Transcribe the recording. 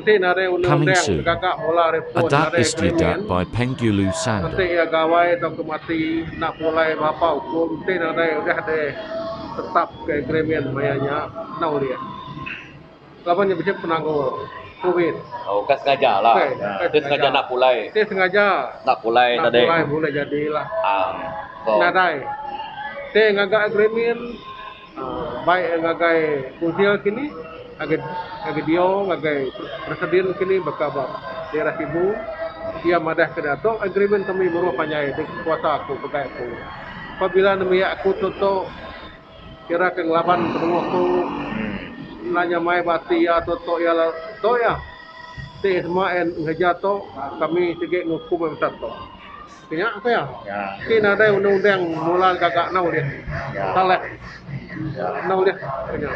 Coming soon. Adat Adat Istiadat Istiadat by Penggulu Sanda. Nanti ya gawai atau kemati nak mulai bapa hukum nanti udah deh tetap ke agreement mayanya nau dia. Kapan ya bisa penangguh COVID. Oh, kan sengaja lah. Oke, Dia sengaja nak pulai. Dia sengaja Nak pulai nak tadi. mulai boleh jadilah. So, Nadai. Dia ngagak agreement baik ngagai kuntil kini ngagai dia ngagai presiden kini bakal daerah ibu dia madah ke dato agreement kami baru panjai di kuasa aku pegai aku apabila nami aku toto kira ke 8 ketemu aku nanya mai bati ya toto ya to ya te semua en ngejato kami tige ngukum besar to kenya apa ya kini ada undang-undang mulai kakak nau dia salah nau dia kenya